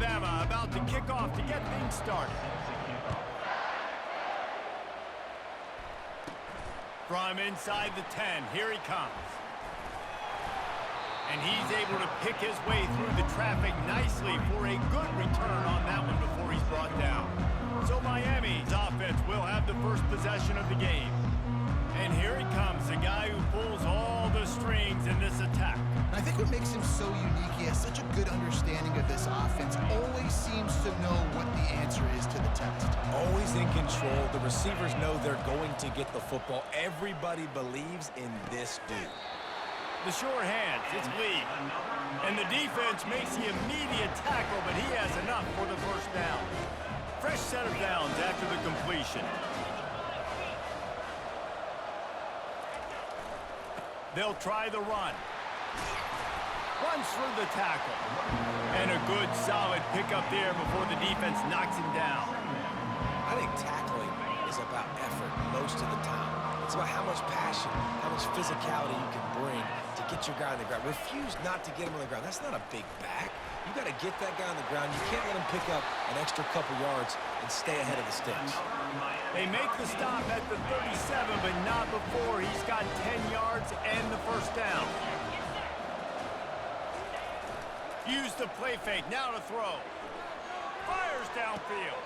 Alabama about to kick off to get things started. From inside the 10, here he comes. And he's able to pick his way through the traffic nicely for a good return on that one before he's brought down. So Miami's offense will have the first possession of the game. And here he comes, the guy who pulls all the strings in this attack. I think what makes him so unique, he has such a good understanding of this offense, always seems to know what the answer is to the test. Always in control. The receivers know they're going to get the football. Everybody believes in this dude. The sure hands, it's Lee. And the defense makes the immediate tackle, but he has enough for the first down. Fresh set of downs after the completion. They'll try the run. Runs through the tackle. And a good, solid pickup there before the defense knocks him down. I think tackling is about effort most of the time. It's about how much passion, how much physicality you can bring to get your guy on the ground. Refuse not to get him on the ground. That's not a big back. You got to get that guy on the ground. You can't let him pick up an extra couple yards and stay ahead of the sticks. They make the stop at the 37, but not before he's got 10 yards and the first down. Use the play fake, now to throw. Fires downfield.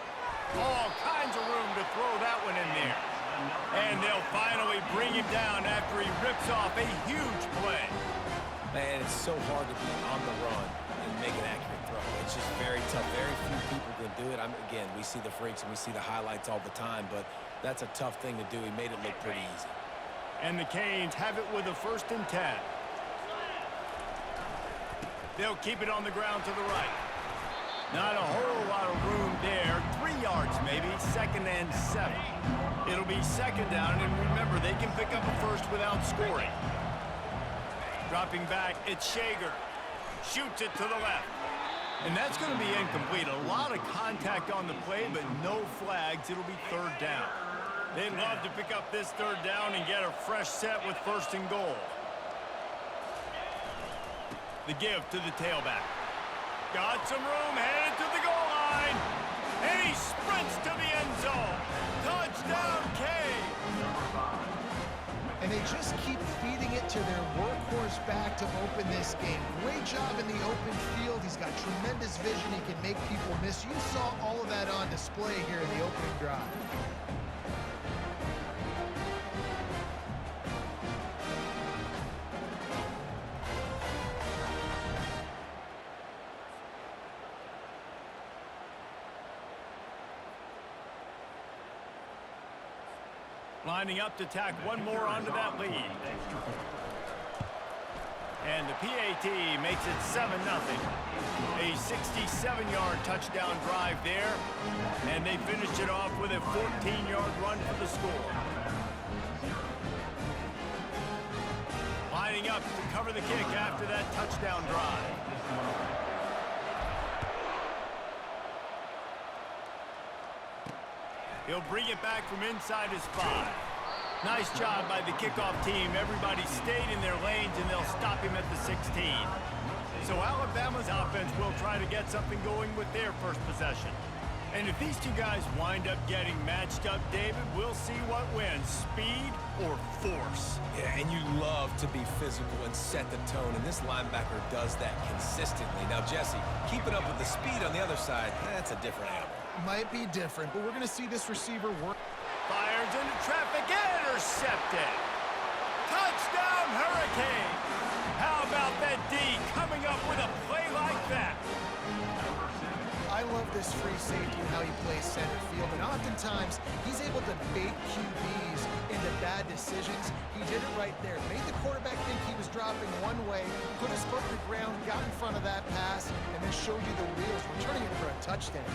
All kinds of room to throw that one in there. And they'll finally bring him down after he rips off a huge play. Man, it's so hard to be on the run and make an accurate throw. It's just very tough. Very few people can do it. Again, we see the freaks and we see the highlights all the time, but that's a tough thing to do. He made it look pretty easy. And the Canes have it with a 1st and 10. They'll keep it on the ground to the right. Not a whole lot of room there. 3 yards maybe, 2nd and 7. It'll be 2nd down, and remember, they can pick up a first without scoring. Dropping back, it's Shager. Shoots it to the left. And that's going to be incomplete. A lot of contact on the play, but no flags. It'll be 3rd down. They'd love to pick up this 3rd down and get a fresh set with 1st and goal. The give to the tailback. Got some room, headed to the goal line. And he sprints to the end zone. Touchdown, Canes. And they just keep feeding it to their workhorse back to open this game. Great job in the open field. He's got tremendous vision. He can make people miss. You saw all of that on display here in the opening drive. Lining up to tack one more onto that lead. And the PAT makes it 7-0. A 67-yard touchdown drive there. And they finished it off with a 14-yard run for the score. Lining up to cover the kick after that touchdown drive. He'll bring it back from inside his 5. Nice job by the kickoff team. Everybody stayed in their lanes, and they'll stop him at the 16. So Alabama's offense will try to get something going with their first possession. And if these two guys wind up getting matched up, David, we'll see what wins, speed or force. Yeah, and you love to be physical and set the tone, and this linebacker does that consistently. Now, Jesse, keeping up with the speed on the other side, that's a different animal. Might be different, but we're going to see this receiver work. Fires into traffic, intercepted. Touchdown, Hurricane. How about that D coming up with a play like that? I love this free safety and how he plays center field, and oftentimes he's able to bait QBs into bad decisions. He did it right there. Made the quarterback think he was dropping one way, put his foot in the ground, got in front of that pass, and then showed you the wheels, returning it for a touchdown.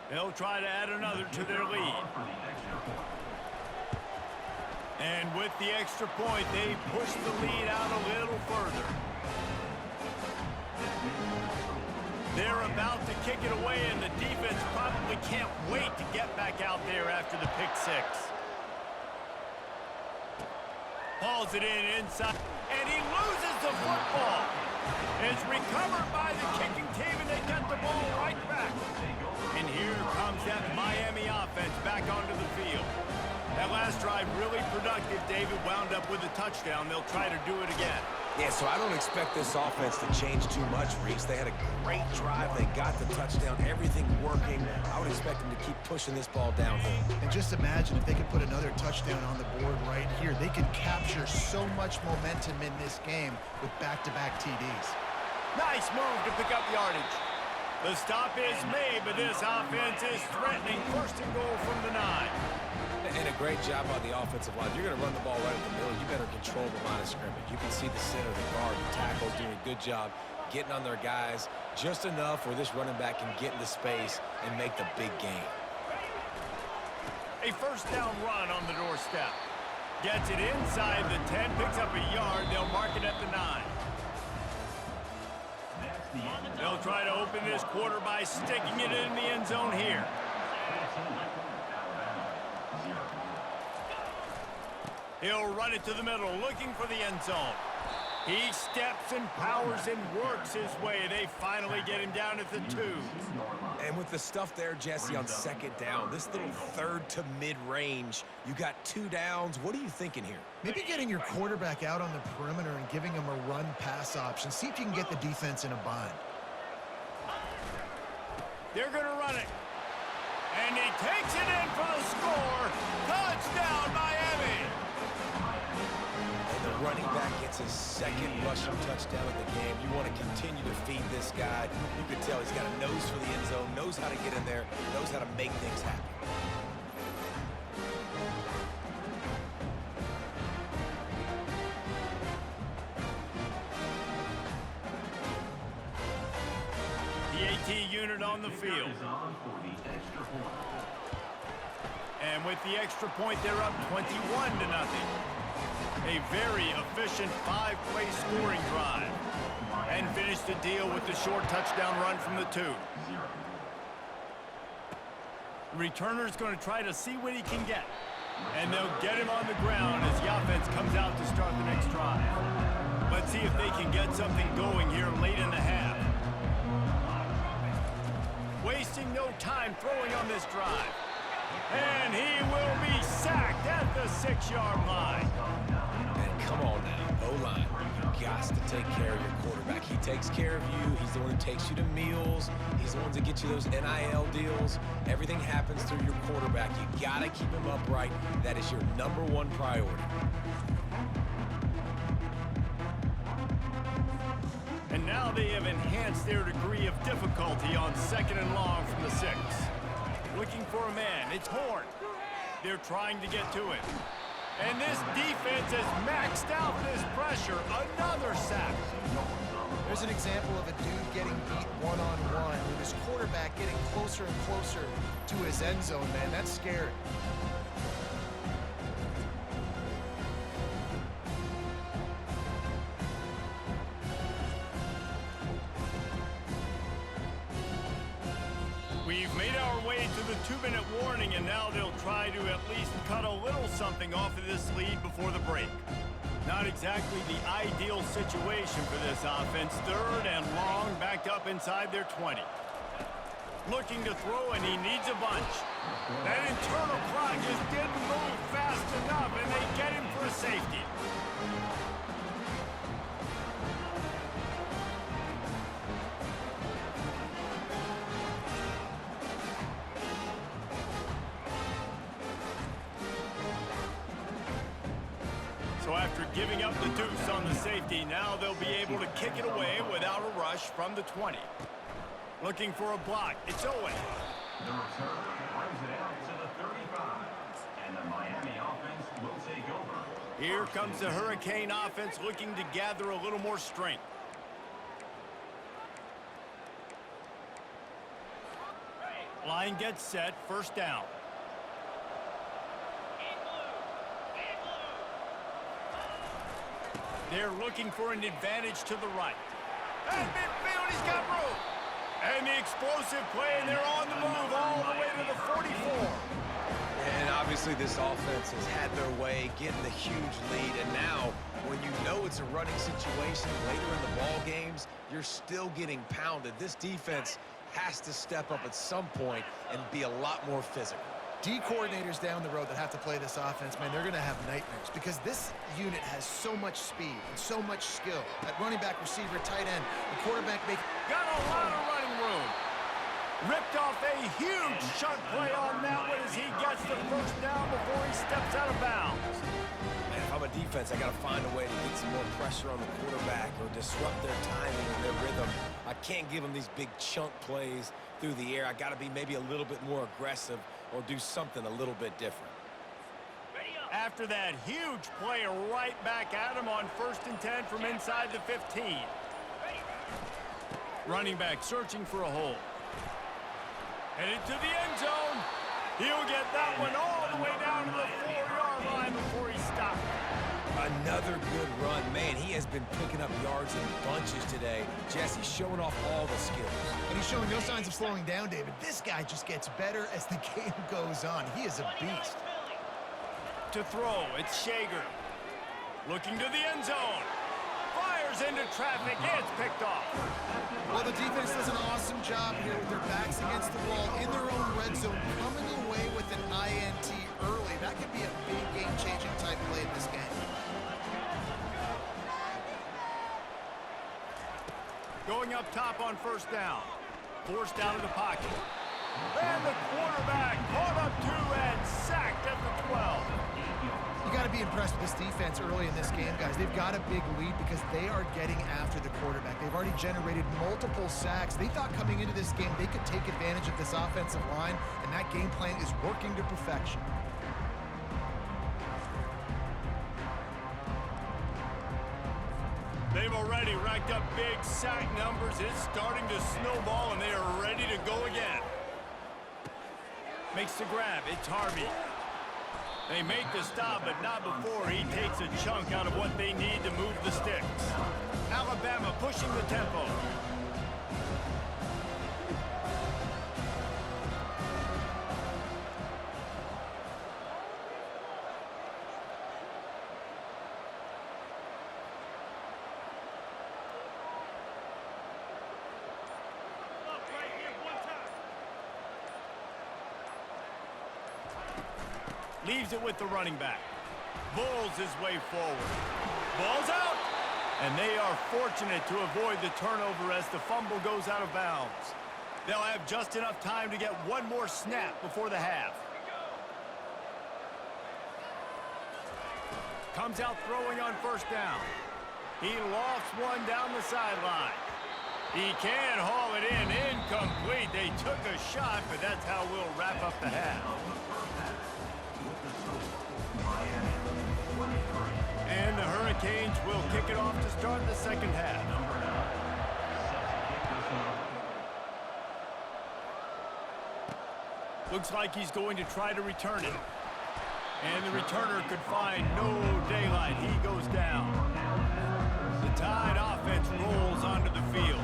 They'll try to add another to their lead. And with the extra point, they push the lead out a little further. They're about to kick it away, and the defense probably can't wait to get back out there after the pick 6. Hauls it in inside, and he loses the football. It's recovered by the kicking team, and they get the ball right back. And here comes that Miami offense back onto the field. That last drive really productive. David wound up with a touchdown. They'll try to do it again. Yeah, so I don't expect this offense to change too much, Reese. They had a great drive. They got the touchdown. Everything working. I would expect them to keep pushing this ball downhill. And just imagine if they could put another touchdown on the board right here. They could capture so much momentum in this game with back-to-back TDs. Nice move to pick up yardage. The stop is made, but this offense is threatening. First and goal from the 9. And a great job by the offensive line. If you're going to run the ball right at the middle, you better control the line of scrimmage. You can see the center, the guard, the tackles doing a good job getting on their guys just enough where this running back can get into space and make the big gain. A first down run on the doorstep. Gets it inside the 10, picks up a yard. They'll mark it at the 9. They'll try to open this quarter by sticking it in the end zone here. He'll run it to the middle, looking for the end zone. He steps and powers and works his way. They finally get him down at the 2. And with the stuff there, Jesse, on second down, this little third to mid-range, you got 2 downs. What are you thinking here? Maybe getting your quarterback out on the perimeter and giving him a run-pass option. See if you can get the defense in a bind. They're going to run it. And he takes it in for the score. Touchdown, Miami. The running back gets his second rushing touchdown of the game. You want to continue to feed this guy. You can tell he's got a nose for the end zone, knows how to get in there, knows how to make things happen. The AT unit on the field. And with the extra point, they're up 21-0. A very efficient 5-play scoring drive. And finish the deal with the short touchdown run from the 2. The returner's going to try to see what he can get. And they'll get him on the ground as the offense comes out to start the next drive. Let's see if they can get something going here late in the half. Wasting no time throwing on this drive. And he will be sacked at the 6-yard line. And come on now, O-line, you got to take care of your quarterback. He takes care of you. He's the one who takes you to meals. He's the one that gets you those NIL deals. Everything happens through your quarterback. You got to keep him upright. That is your #1 priority. And now they have enhanced their degree of difficulty on 2nd and long from the 6. Looking for a man. It's Horn. They're trying to get to it. And this defense has maxed out this pressure. Another sack. There's an example of a dude getting beat one-on-one with his quarterback getting closer and closer to his end zone, man. That's scary. We've made our way to the 2-minute warning, and now they'll try to at least cut a little something off of this lead before the break. Not exactly the ideal situation for this offense. 3rd and long, backed up inside their 20. Looking to throw, and he needs a bunch. That internal clock just didn't move fast enough, and they get him for a safety. So after giving up the deuce on the safety, now they'll be able to kick it away without a rush from the 20. Looking for a block. It's Owen. The return brings it out to the 35. And the Miami offense will take over. Here comes the Hurricane offense looking to gather a little more strength. Line gets set. First down. They're looking for an advantage to the right. And midfield, he's got room. And the explosive play, and they're on the move all the way to the 44. And obviously this offense has had their way, getting the huge lead, and now when you know it's a running situation later in the ball games, you're still getting pounded. This defense has to step up at some point and be a lot more physical. D coordinators down the road that have to play this offense, man, they're going to have nightmares because this unit has so much speed and so much skill. At running back, receiver, tight end, the quarterback Got a lot of running room. Ripped off a huge chunk play on that one as he gets the first down before he steps out of bounds. Man, if I'm a defense, I got to find a way to get some more pressure on the quarterback or disrupt their timing and their rhythm. I can't give them these big chunk plays through the air. I got to be maybe a little bit more aggressive or do something a little bit different. After that huge play right back at him on 1st and 10 from inside the 15. Running back searching for a hole. Headed to the end zone. He'll get that one all the way down to the 4-yard line before he stopped. Another good run. Man, he has been picking up yards in bunches today. Jesse showing off all the skills. And he's showing no signs of slowing down, David. This guy just gets better as the game goes on. He is a beast. To throw, it's Shager. Looking to the end zone. Fires into traffic. It's picked off. Well, the defense does an awesome job here with their backs against the wall in their own red zone, coming away with an INT early. That could be a big game-changing type play in this game. Going up top on 1st down. Forced out of the pocket. And the quarterback caught up 2 and sacked at the 12. You got to be impressed with this defense early in this game, guys. They've got a big lead because they are getting after the quarterback. They've already generated multiple sacks. They thought coming into this game they could take advantage of this offensive line, and that game plan is working to perfection. They've already racked up big sack numbers. It's starting to snowball, and they are ready to go again. Makes the grab. It's Harvey. They make the stop, but not before he takes a chunk out of what they need to move the sticks. Alabama pushing the tempo. Leaves it with the running back. Bulls his way forward. Ball's out! And they are fortunate to avoid the turnover as the fumble goes out of bounds. They'll have just enough time to get one more snap before the half. Comes out throwing on 1st down. He lofts one down the sideline. He can haul it in. Incomplete. They took a shot, but that's how we'll wrap up the half. And the Hurricanes will kick it off to start the second half. Looks like he's going to try to return it. And the returner could find no daylight. He goes down. The Tide offense rolls onto the field.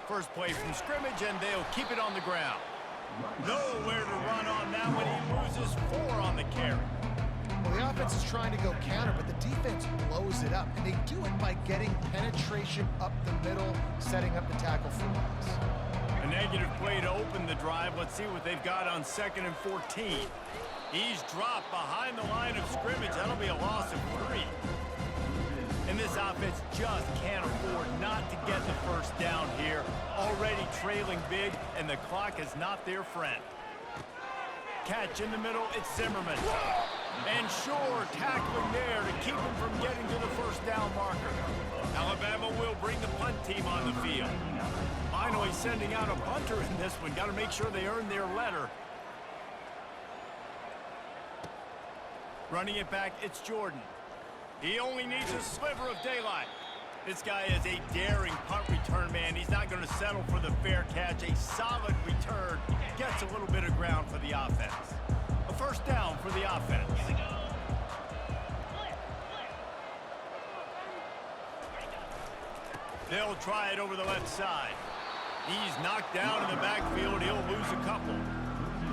First play from scrimmage, and they'll keep it on the ground. Nowhere to run on that one. He loses 4 on the carry. Well, the offense is trying to go counter, but the defense blows it up. And they do it by getting penetration up the middle, setting up the tackle for loss. A negative play to open the drive. Let's see what they've got on 2nd and 14. He's dropped behind the line of scrimmage. That'll be a loss of 3. And this offense just can't afford not to get the first down here. Already trailing big, and the clock is not their friend. Catch in the middle, it's Zimmerman. And Shore tackling there to keep him from getting to the first down marker. Alabama will bring the punt team on the field. Finally sending out a punter in this one. Got to make sure they earn their letter. Running it back, it's Jordan. He only needs a sliver of daylight. This guy is a daring punt return man. He's not going to settle for the fair catch. A solid return. Gets a little bit of ground for the offense. A first down for the offense. They'll try it over the left side. He's knocked down in the backfield. He'll lose a couple.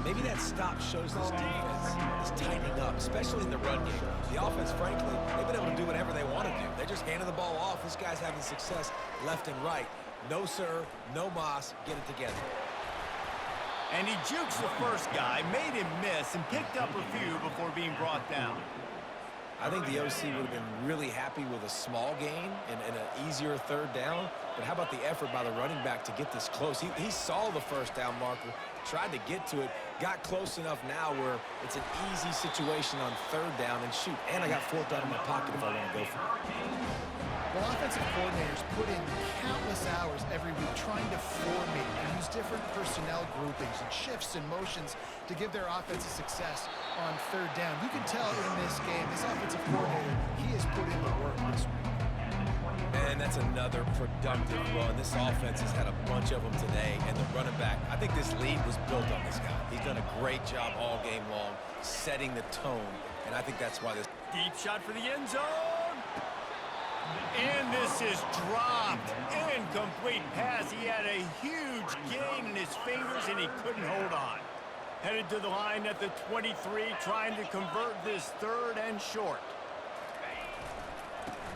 Maybe that stop shows this defense is tightening up, especially in the run game. The offense, frankly, they've been able to do whatever they want to do. They're just handing the ball off. This guy's having success left and right. No, sir, no mas. Get it together. And he jukes the first guy, made him miss, and picked up a few before being brought down. I think the OC would have been really happy with a small gain and an easier third down. But how about the effort by the running back to get this close? He saw the first down marker, tried to get to it, got close enough now where it's an easy situation on third down and shoot. And I got fourth down in my pocket if I want to go for it. Well, offensive coordinators put in countless hours every week trying to formate and use different personnel groupings and shifts and motions to give their offensive success on third down. You can tell in this game, this offensive coordinator, he has put in the work this week. And that's another productive run. This offense has had a bunch of them today, and the running back, I think this lead was built on this guy. He's done a great job all game long, setting the tone, and I think that's why this... Deep shot for the end zone. And this is dropped. Incomplete pass. He had a huge gain in his fingers, and he couldn't hold on. Headed to the line at the 23, trying to convert this third and short.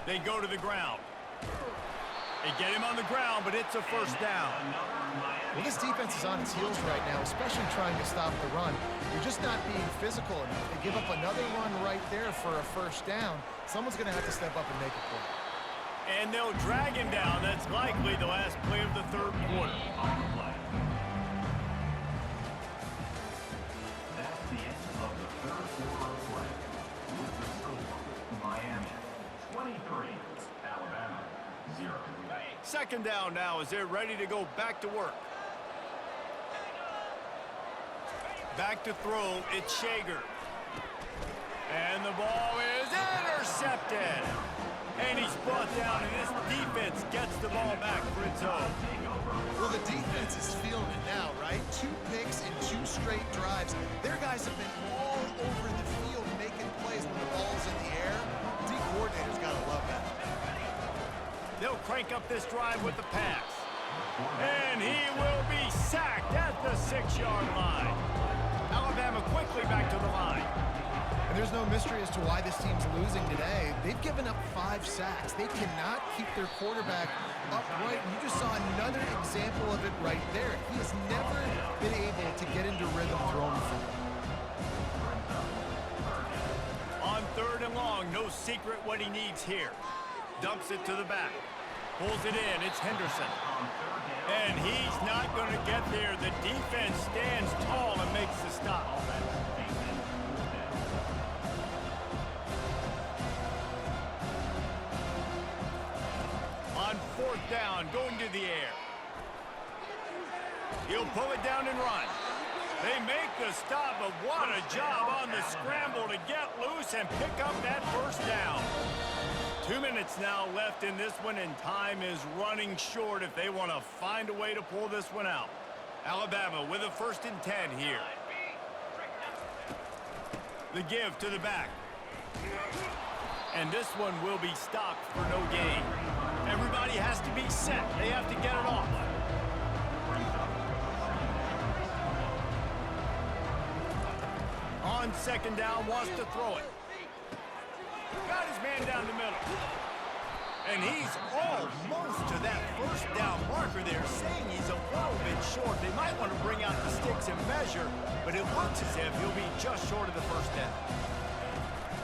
They go to the ground. They get him on the ground, but it's a first down. Well, this defense is on its heels right now, especially trying to stop the run. You're just not being physical enough. They give up another run right there for a first down. Someone's going to have to step up and make a play. And they'll drag him down. That's likely the last play of the third quarter. That's the end of the third quarter of play. With the score, Miami 23, Alabama 0. Second down now as they're ready to go back to work. Back to throw, it's Shager. And the ball is intercepted. And he's brought down, and this defense gets the ball back for its own. Well, the defense is feeling it now, right? 2 picks in 2 straight drives. Their guys have been all over the field making plays when the ball's in the air. D coordinator's got to love that. They'll crank up this drive with the pass. And he will be sacked at the 6-yard line. Alabama quickly back to the line. And there's no mystery as to why this team's losing today. They've given up 5 sacks. They cannot keep their quarterback upright. And you just saw another example of it right there. He has never been able to get into rhythm throwing the football. On third and long, no secret what he needs here. Dumps it to the back. Pulls it in. It's Henderson. And he's not going to get there. The defense stands tall and makes the stop. On fourth down, going to the air. He'll pull it down and run. They make the stop, but what a job on the scramble to get loose and pick up that first down. 2 minutes now left in this one, and time is running short if they want to find a way to pull this one out. Alabama with a 1st and 10 here. The give to the back. And this one will be stopped for no gain. Everybody has to be set. They have to get it off. On second down, wants to throw it. Got his man down the middle. And he's almost to that first down marker there, saying he's a little bit short. They might want to bring out the sticks and measure, but it looks as if he'll be just short of the first down.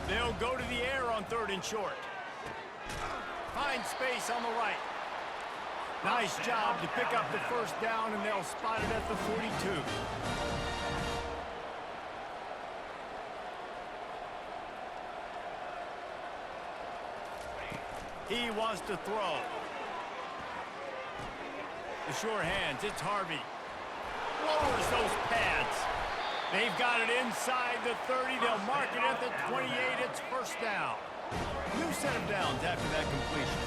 They'll go to the air on third and short. Find space on the right. Nice job to pick up the first down, and they'll spot it at the 42. He wants to throw. The sure hands, it's Harvey. Lowers those pads. They've got it inside the 30. They'll mark it at the 28. It's first down. New set of downs after that completion.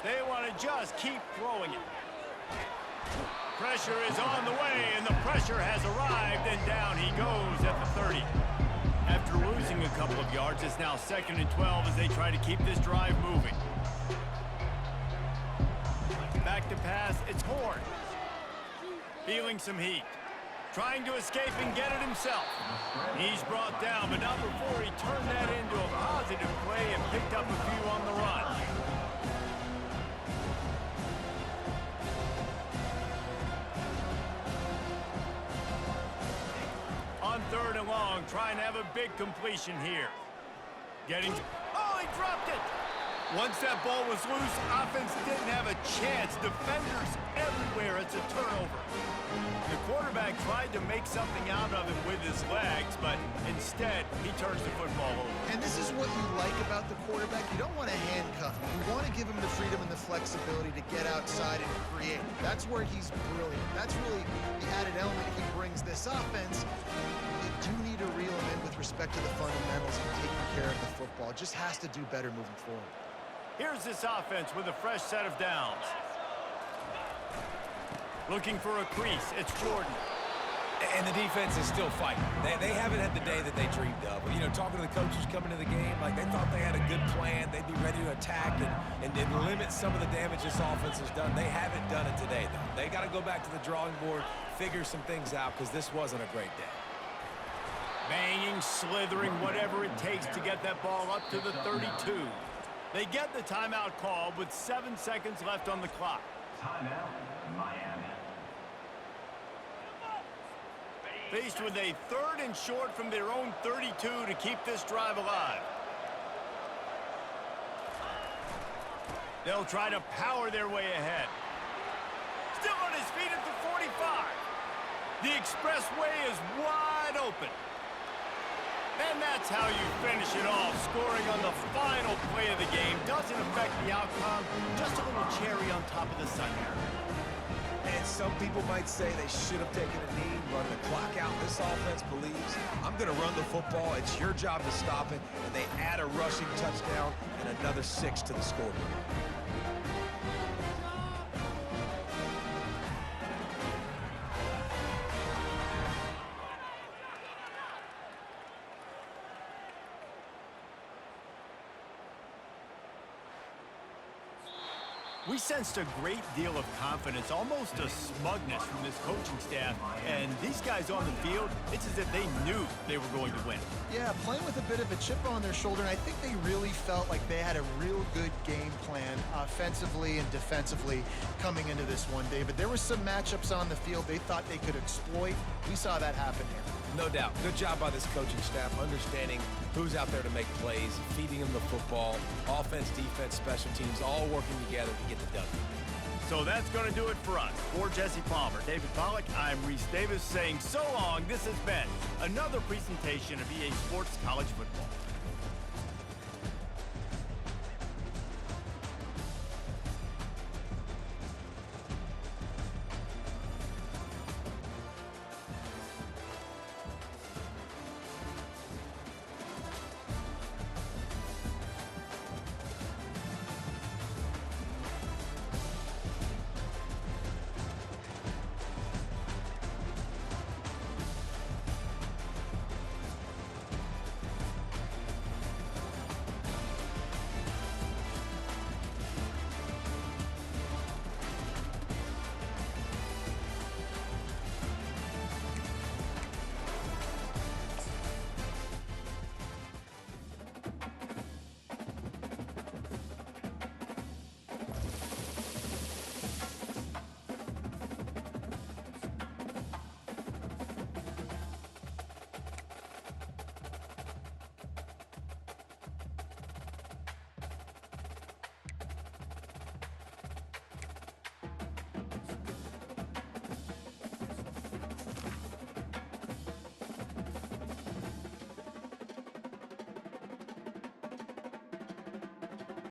They want to just keep throwing it. Pressure is on the way, and the pressure has arrived, and down he goes at the 30. After losing a couple of yards, it's now 2nd and 12 as they try to keep this drive moving. Feeling some heat. Trying to escape and get it himself. He's brought down, but not before he turned that into a positive play and picked up a few on the run. On 3rd and long, trying to have a big completion here. Oh, he dropped it! Once that ball was loose, offense didn't have a chance. Defenders everywhere. It's a turnover. The quarterback tried to make something out of it with his legs, but instead, he turns the football over. And this is what you like about the quarterback. You don't want to handcuff him. You want to give him the freedom and the flexibility to get outside and create. That's where he's brilliant. That's really the added element he brings this offense. You do need to reel him in with respect to the fundamentals and taking care of the football. Just has to do better moving forward. Here's this offense with a fresh set of downs. Looking for a crease. It's Jordan. And the defense is still fighting. They haven't had the day that they dreamed of. You know, talking to the coaches coming to the game, like they thought they had a good plan. They'd be ready to attack and limit some of the damage this offense has done. They haven't done it today, though. They got to go back to the drawing board, figure some things out, because this wasn't a great day. Banging, slithering, whatever it takes to get that ball up to the 32. They get the timeout call with 7 seconds left on the clock. Timeout, Miami. Faced with a 3rd and short from their own 32 to keep this drive alive. They'll try to power their way ahead. Still on his feet at the 45. The expressway is wide open. And that's how you finish it off, scoring on the final play of the game. Doesn't affect the outcome, just a little cherry on top of the sundae. And some people might say they should have taken a knee, run the clock out. This offense believes, I'm going to run the football. It's your job to stop it. And they add a rushing touchdown and another 6 to the scoreboard. We sensed a great deal of confidence, almost a smugness from this coaching staff. And these guys on the field, it's as if they knew they were going to win. Yeah, playing with a bit of a chip on their shoulder, and I think they really felt like they had a real good game plan offensively and defensively coming into this one, David. There were some matchups on the field they thought they could exploit. We saw that happen here. No doubt. Good job by this coaching staff, understanding who's out there to make plays, feeding them the football, offense, defense, special teams, all working together to get the done. So that's going to do it for us. For Jesse Palmer, David Pollack, I'm Reese Davis saying so long. This has been another presentation of EA Sports College Football.